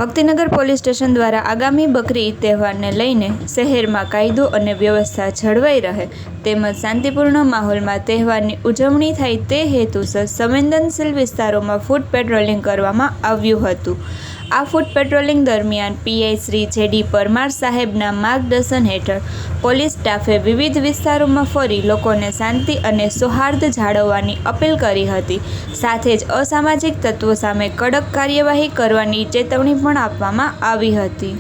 Bhaktinagar police station દ્વારા આગામી બકરી ઈદ તહેવારને લઈને શહેરમાં કાયદો અને વ્યવસ્થા જળવાઈ રહે તેમજ શાંતિપૂર્ણ માહોલમાં તહેવારની ઉજવણી થાય તે હેતુસર સંવેદનશીલ વિસ્તારોમાં ફૂટ પેટ્રોલિંગ કરવામાં આવ્યું હતું। આ ફૂટ પેટ્રોલિંગ દરમિયાન પીઆઈ શ્રી જેડી પરમાર સાહેબના માર્ગદર્શન હેઠળ પોલીસ સ્ટાફે વિવિધ વિસ્તારોમાં ફરી લોકોને શાંતિ અને સૌહાર્દ જાળવવાની અપીલ કરી હતી। સાથે જ અસામાજિક તત્વો સામે કડક કાર્યવાહી કરવાની ચેતવણી પણ આપવામાં આવી હતી।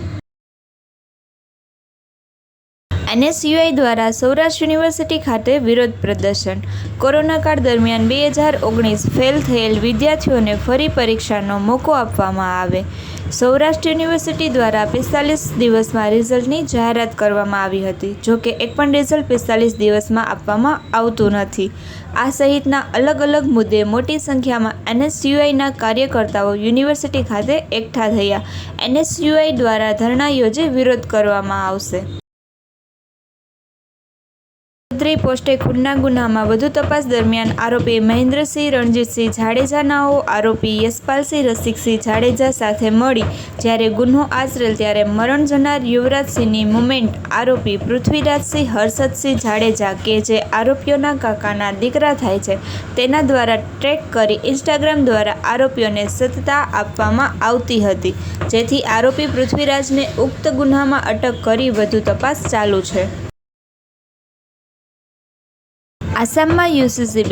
એનએસયુઆઈ દ્વારા સૌરાષ્ટ્ર યુનિવર્સિટી ખાતે વિરોધ પ્રદર્શન। કોરોના કાળ દરમિયાન 2019 ફેલ થયેલ વિદ્યાર્થીઓને ફરી પરીક્ષાનો મોકો આપવામાં આવે। સૌરાષ્ટ્ર યુનિવર્સિટી દ્વારા 45 દિવસમાં રિઝલ્ટની જાહેરાત કરવામાં આવી હતી। જોકે એક પણ રિઝલ્ટ 45 દિવસમાં આપવામાં આવતું નથી। આ સહિતના અલગ અલગ મુદ્દે મોટી સંખ્યામાં એનએસયુઆઈના કાર્યકર્તાઓ યુનિવર્સિટી ખાતે એકઠા થયા। એનએસયુઆઈ દ્વારા ધરણા યોજી વિરોધ કરવામાં આવશે। પોસ્ટે ખૂનના ગુનામાં વધુ તપાસ દરમિયાન આરોપી મહેન્દ્રસિંહ રણજીતસિંહ જાડેજા નાઓ આરોપી યશપાલસિંહ રસિકસિંહ જાડેજા સાથે મળી જ્યારે ગુન્હો આચરેલ ત્યારે મરણ જનાર યુવરાજસિંહની મુમેન્ટ આરોપી પૃથ્વીરાજસિંહ હર્ષદસિંહ જાડેજા કે જે આરોપીઓના કાકાના દીકરા થાય છે તેના દ્વારા ટ્રેક કરી ઇન્સ્ટાગ્રામ દ્વારા આરોપીઓને સત્તા આપવામાં આવતી હતી, જેથી આરોપી પૃથ્વીરાજને ઉક્ત ગુન્હામાં અટક કરી વધુ તપાસ ચાલુ છે। આસામમાં યુસીસી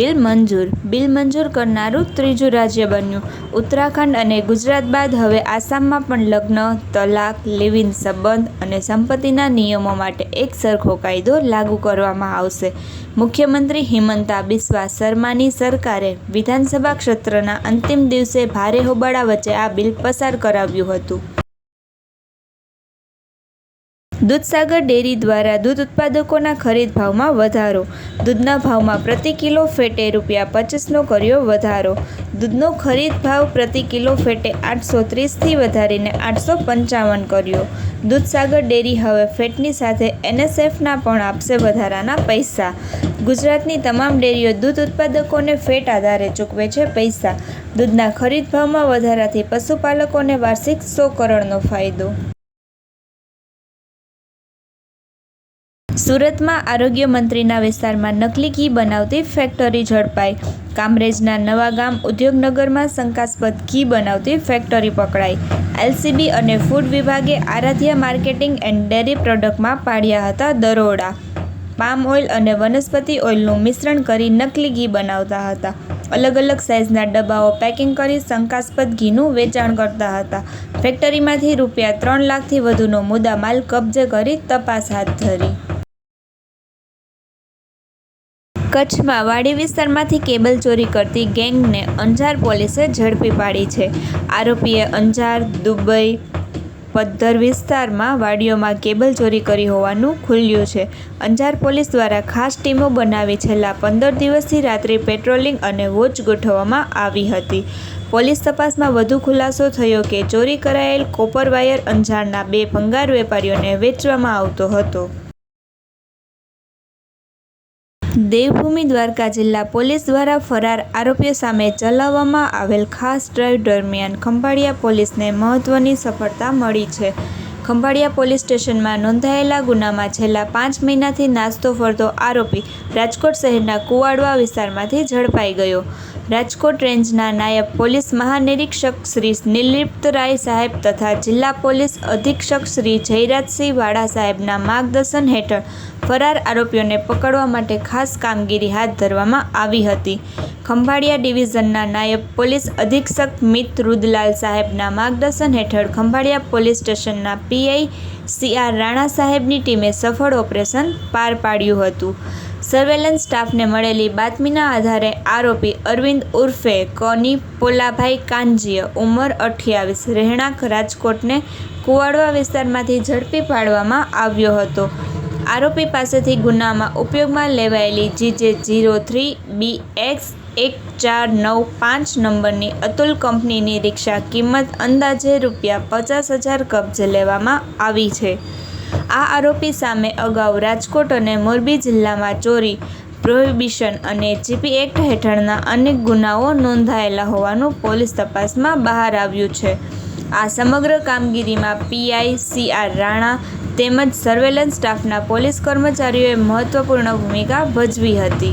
બિલ મંજૂર કરનારું ત્રીજું રાજ્ય બન્યું। ઉત્તરાખંડ અને ગુજરાત બાદ હવે આસામમાં પણ લગ્ન, તલાક, લિવ-ઇન સંબંધ અને સંપત્તિના નિયમો માટે એક સરખો કાયદો લાગુ કરવામાં આવશે। મુખ્યમંત્રી હિમંતા બિસ્વા શર્માની સરકારે વિધાનસભા સત્રના અંતિમ દિવસે ભારે હોબાળા વચ્ચે આ બિલ પસાર કરાવ્યું હતું। દૂધસાગર ડેરી દ્વારા દૂધ ઉત્પાદકોના ખરીદ ભાવમાં વધારો। દૂધના ભાવમાં પ્રતિ કિલો ફેટે ₹25નો કર્યો વધારો। દૂધનો ખરીદ ભાવ પ્રતિ કિલો ફેટે 830થી વધારીને 855 કર્યો। દૂધસાગર ડેરી હવે ફેટની સાથે એનએસએફના પણ આપશે વધારાના પૈસા। ગુજરાતની તમામ ડેરીઓ દૂધ ઉત્પાદકોને ફેટ આધારે ચૂકવે છે પૈસા। દૂધના ખરીદ ભાવમાં વધારાથી પશુપાલકોને વાર્ષિક 100 કરોડનો ફાયદો। સુરતમાં આરોગ્ય મંત્રીના વિસ્તારમાં નકલી ઘી બનાવતી ફેક્ટરી ઝડપાઈ। કામરેજના નવાગામ ઉદ્યોગનગરમાં શંકાસ્પદ ઘી બનાવતી ફેક્ટરી પકડાઈ। એલસીબી અને ફૂડ વિભાગે આરાધ્યા માર્કેટિંગ એન્ડ ડેરી પ્રોડક્ટમાં પાડ્યા હતા દરોડા। પામ ઓઇલ અને વનસ્પતિ ઓઇલનું મિશ્રણ કરી નકલી ઘી બનાવતા હતા। અલગ અલગ સાઇઝના ડબ્બાઓ પેકિંગ કરી શંકાસ્પદ ઘીનું વેચાણ કરતા હતા। ફેક્ટરીમાંથી ₹3 લાખથી વધુનો મુદ્દામાલ કબજે કરી તપાસ હાથ ધરી। કચ્છમાં વાડી વિસ્તારમાંથી કેબલ ચોરી કરતી ગેંગને અંજાર પોલીસે ઝડપી પાડી છે। આરોપીએ અંજાર, દુબઈ, પદ્ધર વિસ્તારમાં વાડીઓમાં કેબલ ચોરી કરી હોવાનું ખુલ્યું છે। અંજાર પોલીસ દ્વારા ખાસ ટીમો બનાવી છેલ્લા 15 દિવસથી રાત્રિ પેટ્રોલિંગ અને વોચ ગોઠવવામાં આવી હતી। પોલીસ તપાસમાં વધુ ખુલાસો થયો કે ચોરી કરાયેલ કોપર વાયર અંજારના 2 ભંગાર વેપારીઓને વેચવામાં આવતો હતો। દેવભૂમિ દ્વારકા જિલ્લા પોલીસ દ્વારા ફરાર આરોપીઓ સામે ચલાવવામાં આવેલ ખાસ ડ્રાઈવ દરમિયાન ખંભાળિયા પોલીસને મહત્વની સફળતા મળી છે। ખંભાળિયા પોલીસ સ્ટેશનમાં નોંધાયેલા ગુનામાં છેલ્લા 5 મહિનાથી નાસ્તો ફરતો આરોપી રાજકોટ શહેરના કુવાડવા વિસ્તારમાંથી ઝડપાઈ ગયો। રાજકોટ રેન્જના નાયબ પોલીસ મહાનિરીક્ષક શ્રી નિર્લિપ્તરાય સાહેબ તથા જિલ્લા પોલીસ અધિક્ષક શ્રી જયરાજસિંહ વાળા સાહેબના માર્ગદર્શન હેઠળ ફરાર આરોપીઓને પકડવા માટે ખાસ કામગીરી હાથ ધરવામાં આવી હતી। ખંભાળિયા ડિવિઝનના નાયબ પોલીસ અધિક્ષક મિત રુદલાલ સાહેબના માર્ગદર્શન હેઠળ ખંભાળિયા પોલીસ સ્ટેશનના પીઆઈ સીઆર રાણા સાહેબની ટીમે સફળ ઓપરેશન પાર પાડ્યું હતું। સર્વેલન્સ સ્ટાફને મળેલી બાતમીના આધારે આરોપી અરવિંદ ઉર્ફે કની પોલાભાઈ કાંજીય ઉંમર 28 રહેણાંક રાજકોટને કુવાડવા વિસ્તારમાંથી ઝડપી પાડવામાં આવ્યો હતો। આરોપી પાસેથી ગુનામાં ઉપયોગમાં લેવાયેલી GJ03BX1495 નંબરની અતુલ કંપનીની રિક્ષા કિંમત અંદાજે ₹50,000 કબજે લેવામાં આવી છે। આ આરોપી સામે અગાઉ રાજકોટ અને મોરબી જિલ્લામાં ચોરી, પ્રોહિબિશન અને જીપી એક્ટ હેઠળના અનેક ગુનાઓ નોંધાયેલા હોવાનું પોલીસ તપાસમાં બહાર આવ્યું છે। આ સમગ્ર કામગીરીમાં પીઆઈ CR રાણા તેમજ સર્વેલન્સ સ્ટાફના પોલીસ કર્મચારીઓએ મહત્વપૂર્ણ ભૂમિકા ભજવી હતી.